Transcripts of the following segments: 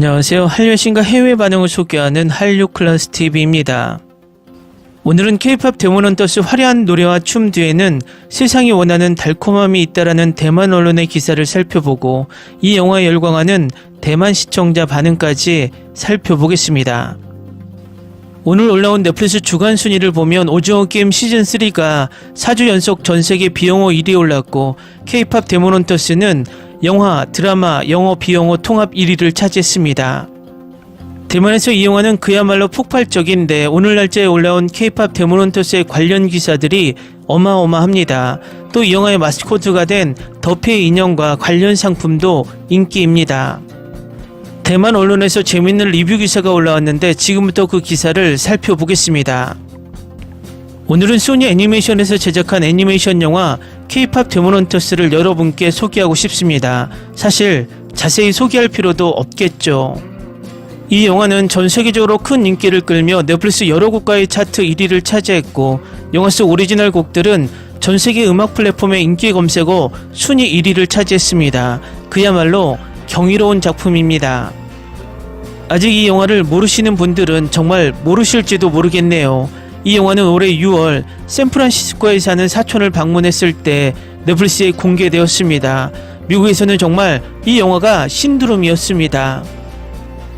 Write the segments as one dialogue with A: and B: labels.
A: 안녕하세요. 한류 신과 해외 반응을 소개하는 한류 클래스 TV입니다. 오늘은 K-POP 데몬헌터스 화려한 노래와 춤 뒤에는 세상이 원하는 달콤함이 있다라는 대만 언론의 기사를 살펴보고 이 영화에 열광하는 대만 시청자 반응까지 살펴보겠습니다. 오늘 올라온 넷플릭스 주간 순위를 보면 오징어 게임 시즌3가 4주 연속 전세계 비영어 1위에 올랐고 K-POP 데몬헌터스는 영화, 드라마, 영어, 비영어 통합 1위를 차지했습니다. 대만에서 이 영화는 그야말로 폭발적인데 오늘 날짜에 올라온 K-POP 데몬헌터스의 관련 기사들이 어마어마합니다. 또 이 영화의 마스코트가 된 더피의 인형과 관련 상품도 인기입니다. 대만 언론에서 재밌는 리뷰 기사가 올라왔는데 지금부터 그 기사를 살펴보겠습니다. 오늘은 소니 애니메이션에서 제작한 애니메이션 영화 K-POP 데몬헌터스를 여러분께 소개하고 싶습니다. 사실 자세히 소개할 필요도 없겠죠. 이 영화는 전 세계적으로 큰 인기를 끌며 넷플릭스 여러 국가의 차트 1위를 차지했고 영화 속 오리지널 곡들은 전 세계 음악 플랫폼의 인기 검색어 순위 1위를 차지했습니다. 그야말로 경이로운 작품입니다. 아직 이 영화를 모르시는 분들은 정말 모르실지도 모르겠네요. 이 영화는 올해 6월 샌프란시스코에 사는 사촌을 방문했을 때 넷플릭스에 공개되었습니다. 미국에서는 정말 이 영화가 신드롬이었습니다.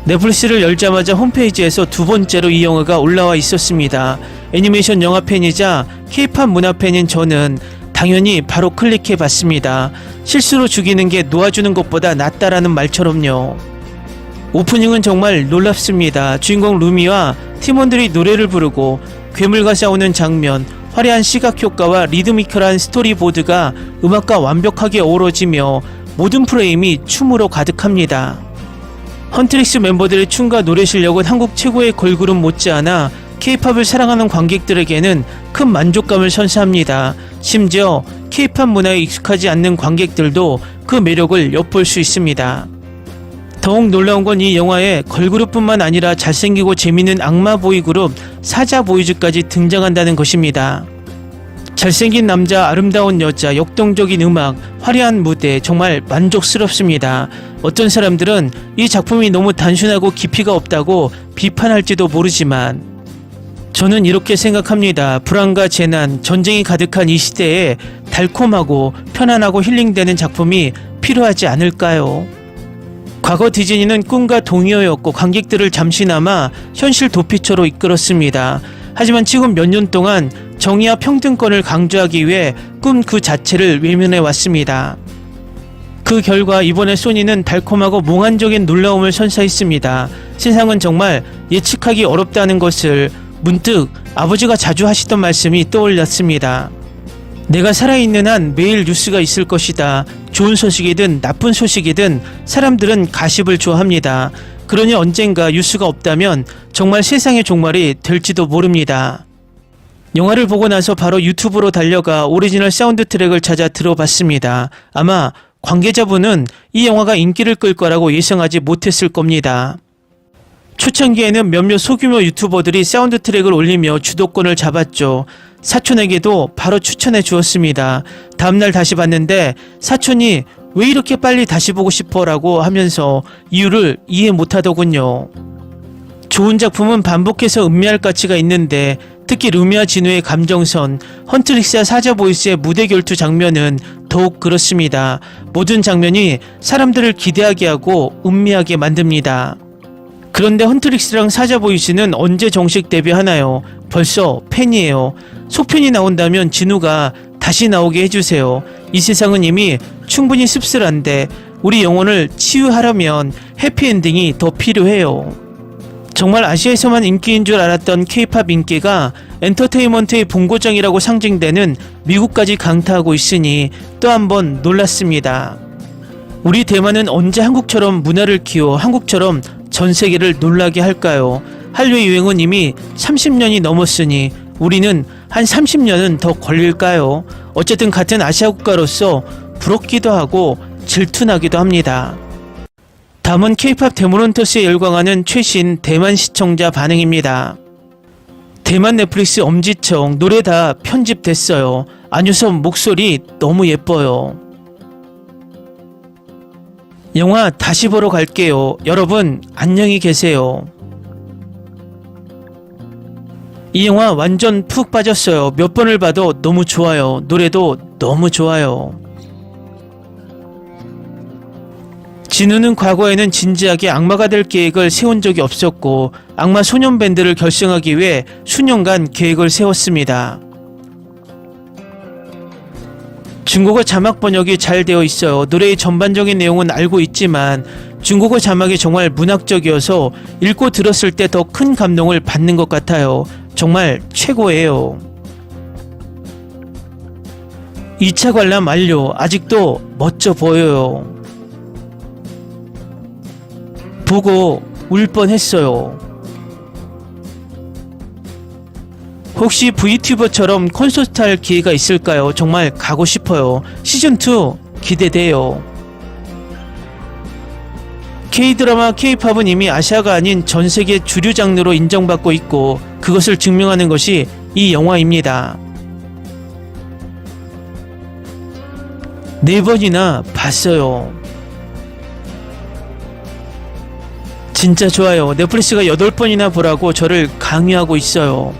A: 넷플릭스를 열자마자 홈페이지에서 두 번째로 이 영화가 올라와 있었습니다. 애니메이션 영화 팬이자 K-POP 문화 팬인 저는 당연히 바로 클릭해 봤습니다. 실수로 죽이는 게 놓아주는 것보다 낫다라는 말처럼요. 오프닝은 정말 놀랍습니다. 주인공 루미와 팀원들이 노래를 부르고 괴물과 싸우는 장면, 화려한 시각 효과와 리드미컬한 스토리보드가 음악과 완벽하게 어우러지며 모든 프레임이 춤으로 가득합니다. 헌트릭스 멤버들의 춤과 노래 실력은 한국 최고의 걸그룹 못지않아 K-POP을 사랑하는 관객들에게는 큰 만족감을 선사합니다. 심지어 K-POP 문화에 익숙하지 않는 관객들도 그 매력을 엿볼 수 있습니다. 더욱 놀라운 건 이 영화에 걸그룹뿐만 아니라 잘생기고 재밌는 악마 보이그룹 사자 보이즈까지 등장한다는 것입니다. 잘생긴 남자, 아름다운 여자, 역동적인 음악, 화려한 무대, 정말 만족스럽습니다. 어떤 사람들은 이 작품이 너무 단순하고 깊이가 없다고 비판할지도 모르지만 저는 이렇게 생각합니다. 불안과 재난, 전쟁이 가득한 이 시대에 달콤하고 편안하고 힐링되는 작품이 필요하지 않을까요? 과거 디즈니는 꿈과 동요였고 관객들을 잠시나마 현실 도피처로 이끌었습니다. 하지만 지금 몇 년 동안 정의와 평등권을 강조하기 위해 꿈 그 자체를 외면해 왔습니다. 그 결과 이번에 소니는 달콤하고 몽환적인 놀라움을 선사했습니다. 세상은 정말 예측하기 어렵다는 것을 문득 아버지가 자주 하시던 말씀이 떠올랐습니다. 내가 살아있는 한 매일 뉴스가 있을 것이다. 좋은 소식이든 나쁜 소식이든 사람들은 가십을 좋아합니다. 그러니 언젠가 뉴스가 없다면 정말 세상의 종말이 될지도 모릅니다. 영화를 보고 나서 바로 유튜브로 달려가 오리지널 사운드 트랙을 찾아 들어봤습니다. 아마 관계자분은 이 영화가 인기를 끌 거라고 예상하지 못했을 겁니다. 초창기에는 몇몇 소규모 유튜버들이 사운드 트랙을 올리며 주도권을 잡았죠. 사촌에게도 바로 추천해 주었습니다. 다음날 다시 봤는데 사촌이 왜 이렇게 빨리 다시 보고 싶어 라고 하면서 이유를 이해 못하더군요. 좋은 작품은 반복해서 음미할 가치가 있는데 특히 루미와 진우의 감정선, 헌트릭스와 사자보이스의 무대 결투 장면은 더욱 그렇습니다. 모든 장면이 사람들을 기대하게 하고 음미하게 만듭니다. 그런데 헌트릭스랑 사자보이스는 언제 정식 데뷔하나요? 벌써 팬이에요. 속편이 나온다면 진우가 다시 나오게 해주세요. 이 세상은 이미 충분히 씁쓸한데 우리 영혼을 치유하려면 해피엔딩이 더 필요해요. 정말 아시아에서만 인기인 줄 알았던 K-POP 인기가 엔터테인먼트의 본고장이라고 상징되는 미국까지 강타하고 있으니 또 한 번 놀랐습니다. 우리 대만은 언제 한국처럼 문화를 키워 한국처럼 전 세계를 놀라게 할까요? 한류의 유행은 이미 30년이 넘었으니 우리는 한 30년은 더 걸릴까요? 어쨌든 같은 아시아 국가로서 부럽기도 하고 질투나기도 합니다. 다음은 K-POP 데몬헌터스에 열광하는 최신 대만 시청자 반응입니다. 대만 넷플릭스 엄지청 노래 다 편집됐어요. 안유섭 목소리 너무 예뻐요. 영화 다시 보러 갈게요. 여러분 안녕히 계세요. 이 영화 완전 푹 빠졌어요. 몇 번을 봐도 너무 좋아요. 노래도 너무 좋아요. 진우는 과거에는 진지하게 악마가 될 계획을 세운 적이 없었고 악마 소년 밴드를 결성하기 위해 수년간 계획을 세웠습니다. 중국어 자막 번역이 잘 되어 있어요. 노래의 전반적인 내용은 알고 있지만 중국어 자막이 정말 문학적이어서 읽고 들었을 때 더 큰 감동을 받는 것 같아요. 정말 최고예요. 2차 관람 완료. 아직도 멋져 보여요. 보고 울 뻔했어요. 혹시 V튜버처럼 콘서트 할 기회가 있을까요? 정말 가고 싶어요. 시즌2 기대돼요. K드라마, K팝은 이미 아시아가 아닌 전세계 주류 장르로 인정받고 있고 그것을 증명하는 것이 이 영화입니다. 4번이나 봤어요. 진짜 좋아요. 넷플릭스가 8번이나 보라고 저를 강요하고 있어요.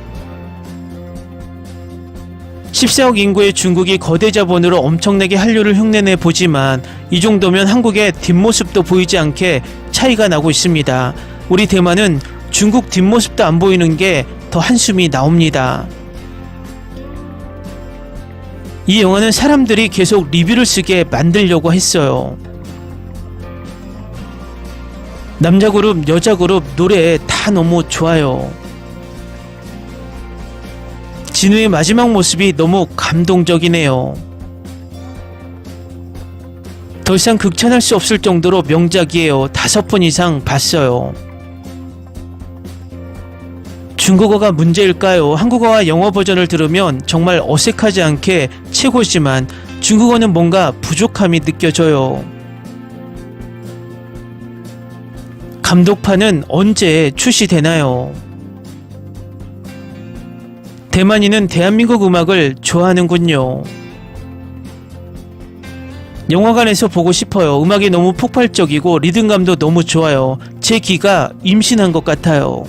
A: 14억 인구의 중국이 거대 자본으로 엄청나게 한류를 흉내내 보지만 이 정도면 한국의 뒷모습도 보이지 않게 차이가 나고 있습니다. 우리 대만은 중국 뒷모습도 안 보이는 게 더 한숨이 나옵니다. 이 영화는 사람들이 계속 리뷰를 쓰게 만들려고 했어요. 남자 그룹, 여자 그룹 노래 다 너무 좋아요. 진우의 마지막 모습이 너무 감동적이네요. 더 이상 극찬할 수 없을 정도로 명작이에요. 5번 이상 봤어요. 중국어가 문제일까요? 한국어와 영어 버전을 들으면 정말 어색하지 않게 최고지만 중국어는 뭔가 부족함이 느껴져요. 감독판은 언제 출시되나요? 대만인은 대한민국 음악을 좋아하는군요. 영화관에서 보고 싶어요. 음악이 너무 폭발적이고 리듬감도 너무 좋아요. 제 귀가 임신한 것 같아요.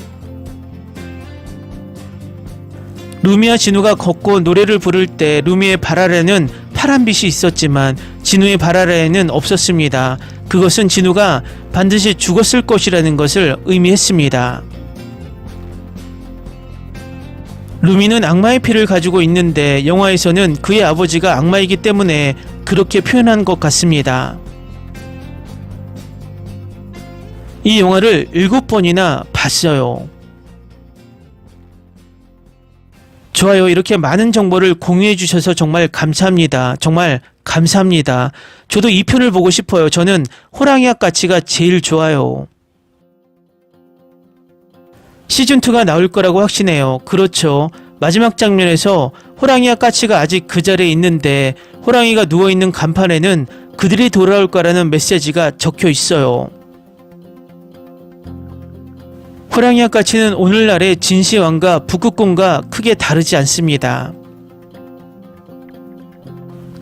A: 루미와 진우가 걷고 노래를 부를 때 루미의 발 아래는 파란빛이 있었지만 진우의 발 아래에는 없었습니다. 그것은 진우가 반드시 죽었을 것이라는 것을 의미했습니다. 루미는 악마의 피를 가지고 있는데 영화에서는 그의 아버지가 악마이기 때문에 그렇게 표현한 것 같습니다. 이 영화를 7번이나 봤어요. 좋아요. 이렇게 많은 정보를 공유해 주셔서 정말 감사합니다. 정말 감사합니다. 저도 이 편을 보고 싶어요. 저는 호랑이와 까치가 제일 좋아요. 시즌2가 나올 거라고 확신해요. 그렇죠. 마지막 장면에서 호랑이와 까치가 아직 그 자리에 있는데 호랑이가 누워있는 간판에는 그들이 돌아올 거라는 메시지가 적혀 있어요. 호랑이와 까치는 오늘날의 진시황과 북극곰과 크게 다르지 않습니다.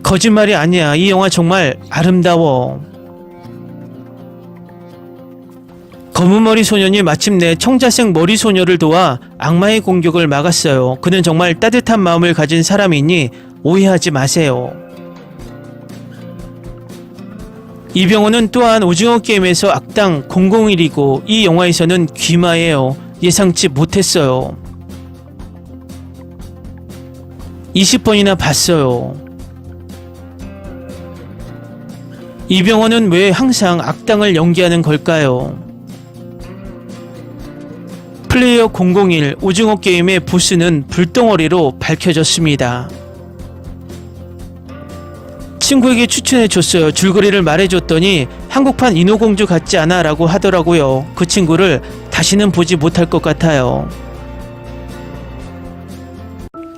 A: 거짓말이 아니야. 이 영화 정말 아름다워. 검은머리 소년이 마침내 청자색 머리 소녀를 도와 악마의 공격을 막았어요. 그는 정말 따뜻한 마음을 가진 사람이니 오해하지 마세요. 이병헌은 또한 오징어 게임에서 악당 001이고 이 영화에서는 귀마예요. 예상치 못했어요. 20번이나 봤어요. 이병헌은 왜 항상 악당을 연기하는 걸까요? 플레이어 001 오징어 게임의 보스는 불덩어리로 밝혀졌습니다. 친구에게 추천해줬어요. 줄거리를 말해줬더니 한국판 인어공주 같지 않아 라고 하더라고요. 그 친구를 다시는 보지 못할 것 같아요.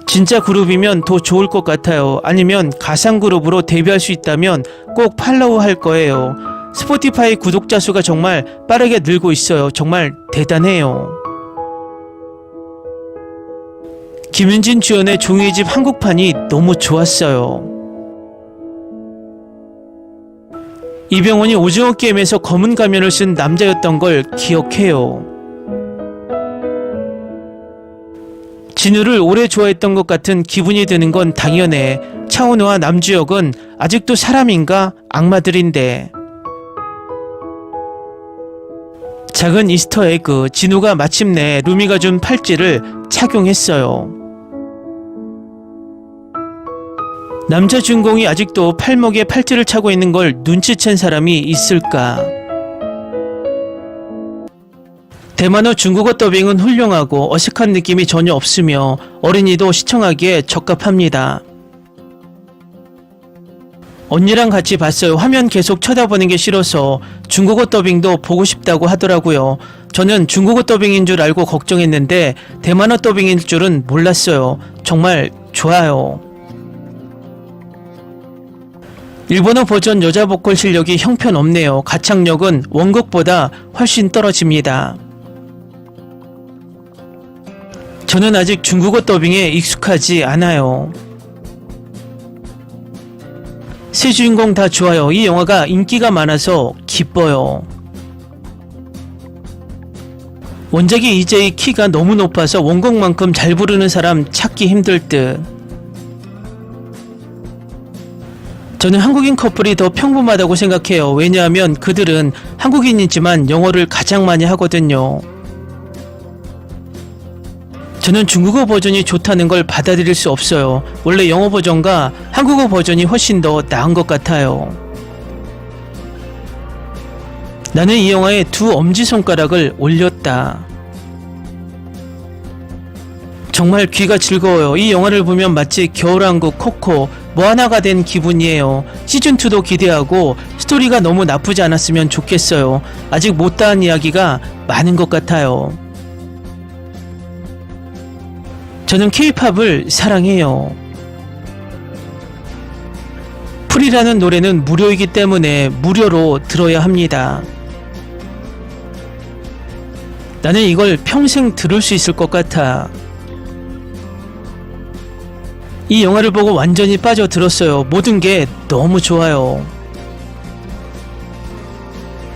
A: 진짜 그룹이면 더 좋을 것 같아요. 아니면 가상그룹으로 데뷔할 수 있다면 꼭 팔로우 할 거예요. 스포티파이 구독자 수가 정말 빠르게 늘고 있어요. 정말 대단해요. 김윤진 주연의 종이의 집 한국판이 너무 좋았어요. 이병헌이 오징어 게임에서 검은 가면을 쓴 남자였던 걸 기억해요. 진우를 오래 좋아했던 것 같은 기분이 드는 건 당연해. 차은우와 남주혁은 아직도 사람인가? 악마들인데. 작은 이스터 에그, 진우가 마침내 루미가 준 팔찌를 착용했어요. 남자 주인공이 아직도 팔목에 팔찌를 차고 있는 걸 눈치챈 사람이 있을까? 대만어 중국어 더빙은 훌륭하고 어색한 느낌이 전혀 없으며 어린이도 시청하기에 적합합니다. 언니랑 같이 봤어요. 화면 계속 쳐다보는 게 싫어서 중국어 더빙도 보고 싶다고 하더라고요. 저는 중국어 더빙인 줄 알고 걱정했는데 대만어 더빙인 줄은 몰랐어요. 정말 좋아요. 일본어 버전 여자 보컬 실력이 형편없네요. 가창력은 원곡보다 훨씬 떨어집니다. 저는 아직 중국어 더빙에 익숙하지 않아요. 세 주인공 다 좋아요. 이 영화가 인기가 많아서 기뻐요. 원작의 EJ 키가 너무 높아서 원곡만큼 잘 부르는 사람 찾기 힘들 듯. 저는 한국인 커플이 더 평범하다고 생각해요. 왜냐하면 그들은 한국인이지만 영어를 가장 많이 하거든요. 저는 중국어 버전이 좋다는 걸 받아들일 수 없어요. 원래 영어 버전과 한국어 버전이 훨씬 더 나은 것 같아요. 나는 이 영화에 두 엄지손가락을 올렸다. 정말 귀가 즐거워요. 이 영화를 보면 마치 겨울왕국 코코 모아나가 된 기분이에요. 시즌2도 기대하고 스토리가 너무 나쁘지 않았으면 좋겠어요. 아직 못다한 이야기가 많은 것 같아요. 저는 K-팝을 사랑해요. 풀이라는 노래는 무료이기 때문에 무료로 들어야 합니다. 나는 이걸 평생 들을 수 있을 것 같아. 이 영화를 보고 완전히 빠져들었어요. 모든 게 너무 좋아요.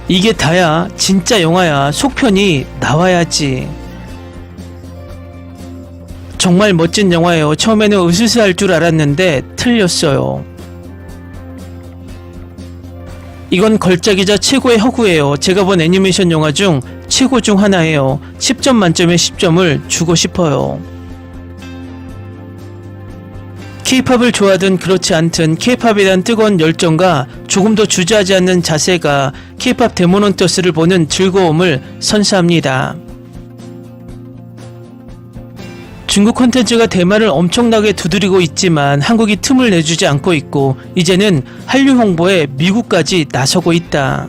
A: 이게 다야. 진짜 영화야. 속편이 나와야지. 정말 멋진 영화예요. 처음에는 으스스할 줄 알았는데 틀렸어요. 이건 걸작이자 최고의 허구예요. 제가 본 애니메이션 영화 중 최고 중 하나예요. 10점 만점에 10점을 주고 싶어요. K-팝을 좋아하든 그렇지 않든 K-팝에 대한 뜨거운 열정과 조금도 주저하지 않는 자세가 K-팝 데모넌터스를 보는 즐거움을 선사합니다. 중국 콘텐츠가 대만을 엄청나게 두드리고 있지만 한국이 틈을 내주지 않고 있고 이제는 한류 홍보에 미국까지 나서고 있다.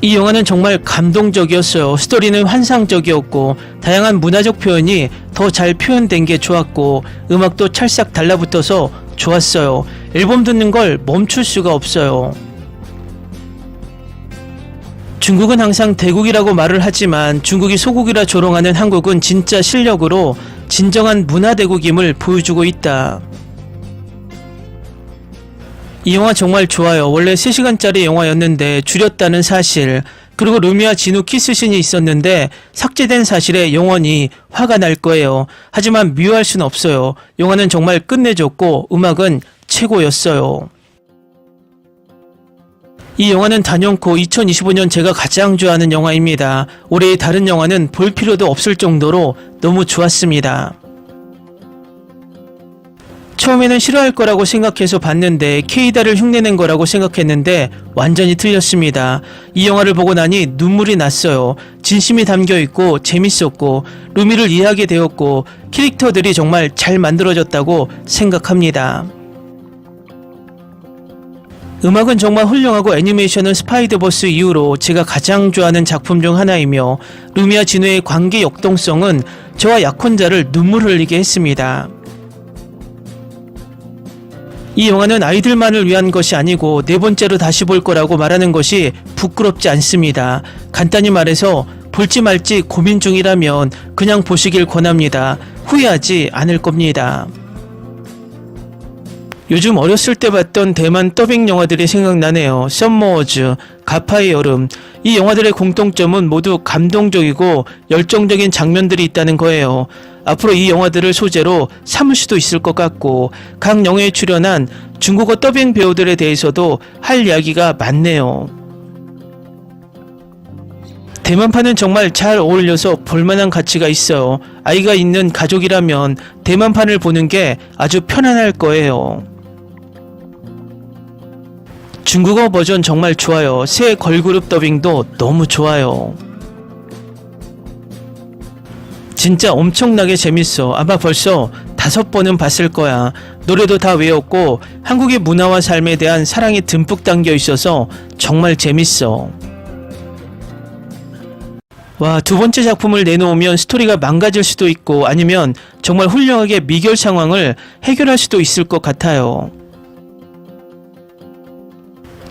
A: 이 영화는 정말 감동적이었어요. 스토리는 환상적이었고 다양한 문화적 표현이 더 잘 표현된 게 좋았고 음악도 찰싹 달라붙어서 좋았어요. 앨범 듣는 걸 멈출 수가 없어요. 중국은 항상 대국이라고 말을 하지만 중국이 소국이라 조롱하는 한국은 진짜 실력으로 진정한 문화대국임을 보여주고 있다. 이 영화 정말 좋아요. 원래 3시간짜리 영화였는데 줄였다는 사실, 그리고 루미와 진우 키스신이 있었는데 삭제된 사실에 영원히 화가 날 거예요. 하지만 미워할 순 없어요. 영화는 정말 끝내줬고 음악은 최고였어요. 이 영화는 단연코 2025년 제가 가장 좋아하는 영화입니다. 올해의 다른 영화는 볼 필요도 없을 정도로 너무 좋았습니다. 처음에는 싫어할 거라고 생각해서 봤는데 케이다를 흉내낸 거라고 생각했는데 완전히 틀렸습니다. 이 영화를 보고 나니 눈물이 났어요. 진심이 담겨있고 재밌었고 루미를 이해하게 되었고 캐릭터들이 정말 잘 만들어졌다고 생각합니다. 음악은 정말 훌륭하고 애니메이션은 스파이더버스 이후로 제가 가장 좋아하는 작품 중 하나이며 루미와 진우의 관계 역동성은 저와 약혼자를 눈물 흘리게 했습니다. 이 영화는 아이들만을 위한 것이 아니고 네 번째로 다시 볼 거라고 말하는 것이 부끄럽지 않습니다. 간단히 말해서 볼지 말지 고민 중이라면 그냥 보시길 권합니다. 후회하지 않을 겁니다. 요즘 어렸을 때 봤던 대만 더빙 영화들이 생각나네요. 썸머워즈, 가파의 여름. 이 영화들의 공통점은 모두 감동적이고 열정적인 장면들이 있다는 거예요. 앞으로 이 영화들을 소재로 삼을 수도 있을 것 같고 각 영화에 출연한 중국어 더빙 배우들에 대해서도 할 이야기가 많네요. 대만판은 정말 잘 어울려서 볼만한 가치가 있어요. 아이가 있는 가족이라면 대만판을 보는 게 아주 편안할 거예요. 중국어 버전 정말 좋아요. 새 걸그룹 더빙도 너무 좋아요. 진짜 엄청나게 재밌어. 아마 벌써 5번은 봤을 거야. 노래도 다 외웠고 한국의 문화와 삶에 대한 사랑이 듬뿍 담겨 있어서 정말 재밌어. 와, 두 번째 작품을 내놓으면 스토리가 망가질 수도 있고 아니면 정말 훌륭하게 미결 상황을 해결할 수도 있을 것 같아요.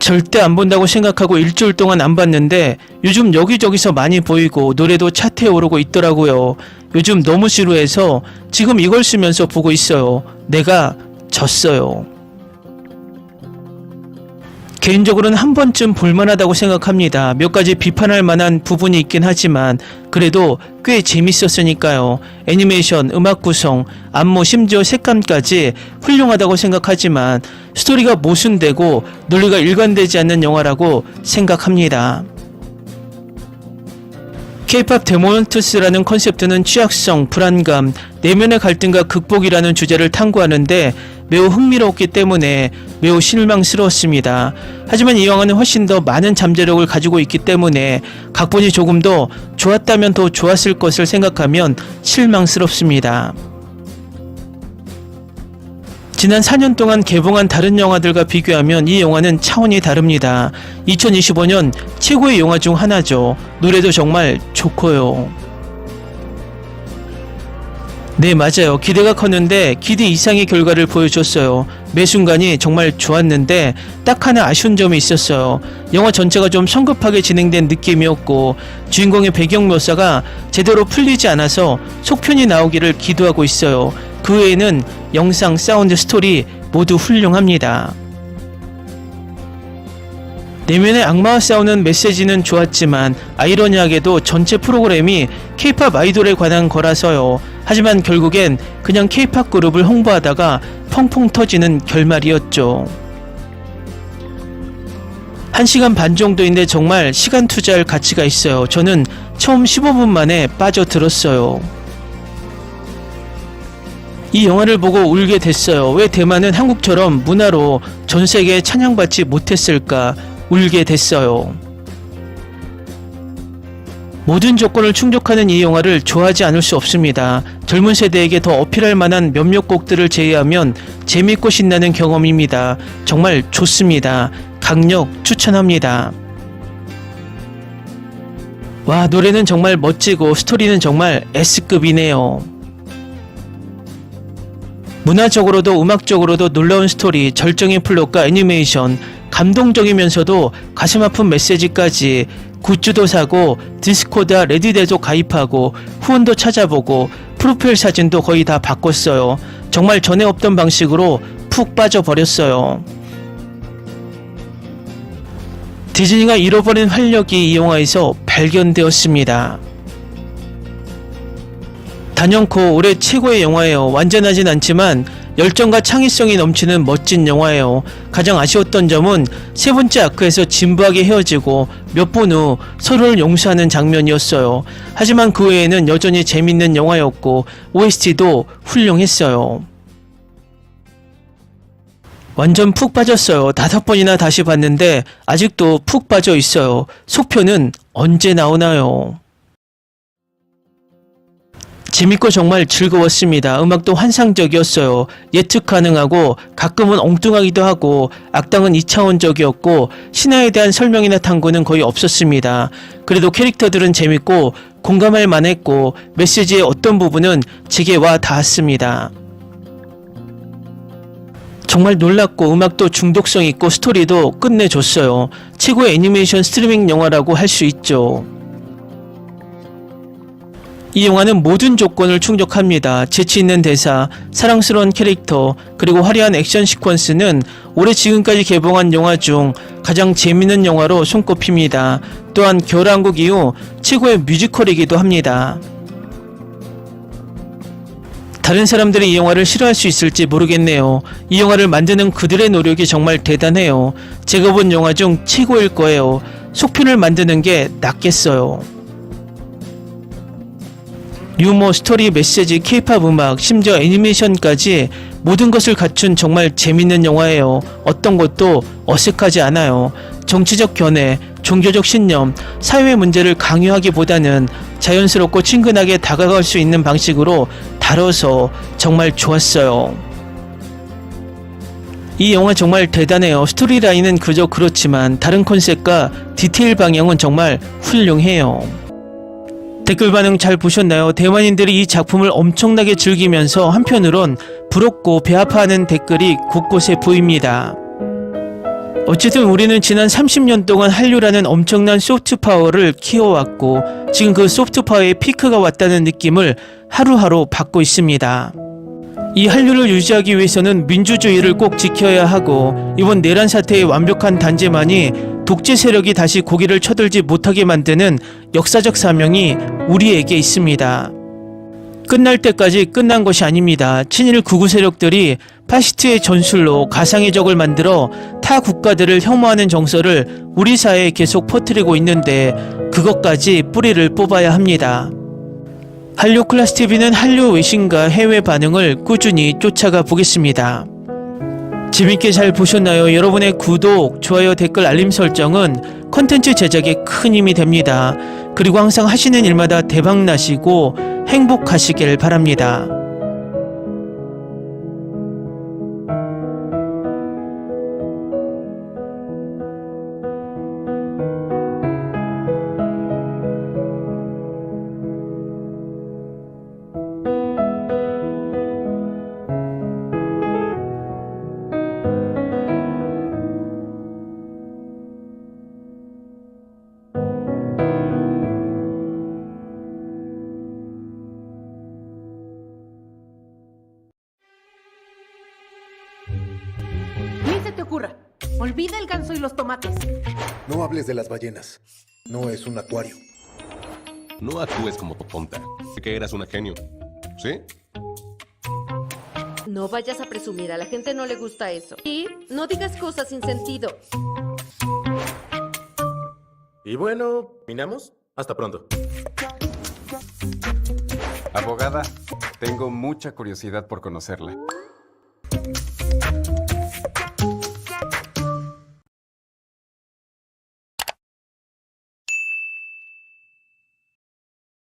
A: 절대 안 본다고 생각하고 일주일 동안 안 봤는데 요즘 여기저기서 많이 보이고 노래도 차트에 오르고 있더라고요. 요즘 너무 지루해서 지금 이걸 쓰면서 보고 있어요. 내가 졌어요. 개인적으로는 한 번쯤 볼만하다고 생각합니다. 몇 가지 비판할 만한 부분이 있긴 하지만 그래도 꽤 재밌었으니까요. 애니메이션, 음악 구성, 안무, 심지어 색감까지 훌륭하다고 생각하지만 스토리가 모순되고 논리가 일관되지 않는 영화라고 생각합니다. K-POP 데모넌트스라는 컨셉트는 취약성, 불안감, 내면의 갈등과 극복이라는 주제를 탐구하는데 매우 흥미롭기 때문에 매우 실망스러웠습니다. 하지만 이 영화는 훨씬 더 많은 잠재력을 가지고 있기 때문에 각본이 조금 더 좋았다면 더 좋았을 것을 생각하면 실망스럽습니다. 지난 4년 동안 개봉한 다른 영화들과 비교하면 이 영화는 차원이 다릅니다. 2025년 최고의 영화 중 하나죠. 노래도 정말 좋고요. 네, 맞아요. 기대가 컸는데 기대 이상의 결과를 보여줬어요. 매 순간이 정말 좋았는데 딱 하나 아쉬운 점이 있었어요. 영화 전체가 좀 성급하게 진행된 느낌이었고 주인공의 배경 묘사가 제대로 풀리지 않아서 속편이 나오기를 기도하고 있어요. 그 외에는 영상, 사운드, 스토리 모두 훌륭합니다. 내면의 악마와 싸우는 메시지는 좋았지만 아이러니하게도 전체 프로그램이 K-POP 아이돌에 관한 거라서요. 하지만 결국엔 그냥 K-POP 그룹을 홍보하다가 펑펑 터지는 결말이었죠. 1시간 반 정도인데 정말 시간 투자할 가치가 있어요. 저는 처음 15분 만에 빠져들었어요. 이 영화를 보고 울게 됐어요. 왜 대만은 한국처럼 문화로 전 세계에 찬양받지 못했을까? 울게 됐어요. 모든 조건을 충족하는 이 영화를 좋아하지 않을 수 없습니다. 젊은 세대에게 더 어필할 만한 몇몇 곡들을 제외하면 재밌고 신나는 경험입니다. 정말 좋습니다. 강력 추천합니다. 와, 노래는 정말 멋지고 스토리는 정말 S급이네요. 문화적으로도 음악적으로도 놀라운 스토리, 절정의 플롯과 애니메이션, 감동적이면서도 가슴 아픈 메시지까지 굿즈도 사고 디스코드와 레디데도 가입하고 후원도 찾아보고 프로필 사진도 거의 다 바꿨어요. 정말 전에 없던 방식으로 푹 빠져버렸어요. 디즈니가 잃어버린 활력이 이 영화에서 발견되었습니다. 단연코 올해 최고의 영화예요. 완전하진 않지만 열정과 창의성이 넘치는 멋진 영화예요. 가장 아쉬웠던 점은 세 번째 아크에서 진부하게 헤어지고 몇 분 후 서로를 용서하는 장면이었어요. 하지만 그 외에는 여전히 재밌는 영화였고 OST도 훌륭했어요. 완전 푹 빠졌어요. 5번이나 다시 봤는데 아직도 푹 빠져 있어요. 속편은 언제 나오나요? 재밌고 정말 즐거웠습니다. 음악도 환상적이었어요. 예측 가능하고 가끔은 엉뚱하기도 하고 악당은 2차원적이었고 신화에 대한 설명이나 탐구는 거의 없었습니다. 그래도 캐릭터들은 재밌고 공감할 만했고 메시지의 어떤 부분은 제게 와 닿았습니다. 정말 놀랍고 음악도 중독성 있고 스토리도 끝내줬어요. 최고의 애니메이션 스트리밍 영화라고 할 수 있죠. 이 영화는 모든 조건을 충족합니다. 재치 있는 대사, 사랑스러운 캐릭터, 그리고 화려한 액션 시퀀스는 올해 지금까지 개봉한 영화 중 가장 재밌는 영화로 손꼽힙니다. 또한 겨울왕국 이후 최고의 뮤지컬이기도 합니다. 다른 사람들이 이 영화를 싫어할 수 있을지 모르겠네요. 이 영화를 만드는 그들의 노력이 정말 대단해요. 제가 본 영화 중 최고일 거예요. 속편을 만드는 게 낫겠어요. 유머, 스토리, 메시지, 케이팝 음악, 심지어 애니메이션까지 모든 것을 갖춘 정말 재밌는 영화예요. 어떤 것도 어색하지 않아요. 정치적 견해, 종교적 신념, 사회 문제를 강요하기보다는 자연스럽고 친근하게 다가갈 수 있는 방식으로 다뤄서 정말 좋았어요. 이 영화 정말 대단해요. 스토리라인은 그저 그렇지만 다른 컨셉과 디테일 방향은 정말 훌륭해요. 댓글 반응 잘 보셨나요? 대만인들이 이 작품을 엄청나게 즐기면서 한편으론 부럽고 배아파하는 댓글이 곳곳에 보입니다. 어쨌든 우리는 지난 30년 동안 한류라는 엄청난 소프트 파워를 키워왔고 지금 그 소프트 파워의 피크가 왔다는 느낌을 하루하루 받고 있습니다. 이 한류를 유지하기 위해서는 민주주의를 꼭 지켜야 하고 이번 내란 사태의 완벽한 단죄만이 독재 세력이 다시 고개를 쳐들지 못하게 만드는 역사적 사명이 우리에게 있습니다. 끝날 때까지 끝난 것이 아닙니다. 친일 극우 세력들이 파시스트의 전술로 가상의 적을 만들어 타 국가들을 혐오하는 정서를 우리 사회에 계속 퍼뜨리고 있는데 그것까지 뿌리를 뽑아야 합니다. 한류 클래스 TV는 한류 외신과 해외 반응을 꾸준히 쫓아가 보겠습니다. 재밌게 잘 보셨나요? 여러분의 구독, 좋아요, 댓글, 알림 설정은 컨텐츠 제작에 큰 힘이 됩니다. 그리고 항상 하시는 일마다 대박 나시고 행복하시길 바랍니다.
B: Ni se te ocurra. Olvida el ganso y los tomates.
C: No hables de las ballenas. No es un acuario.
D: No actúes como tonta. Que eras una genio. ¿Sí?
E: No vayas a presumir, a la gente no le gusta eso. Y no digas cosas sin sentido.
F: Y bueno, ¿minamos? Hasta pronto.
G: Abogada, tengo mucha curiosidad por conocerla.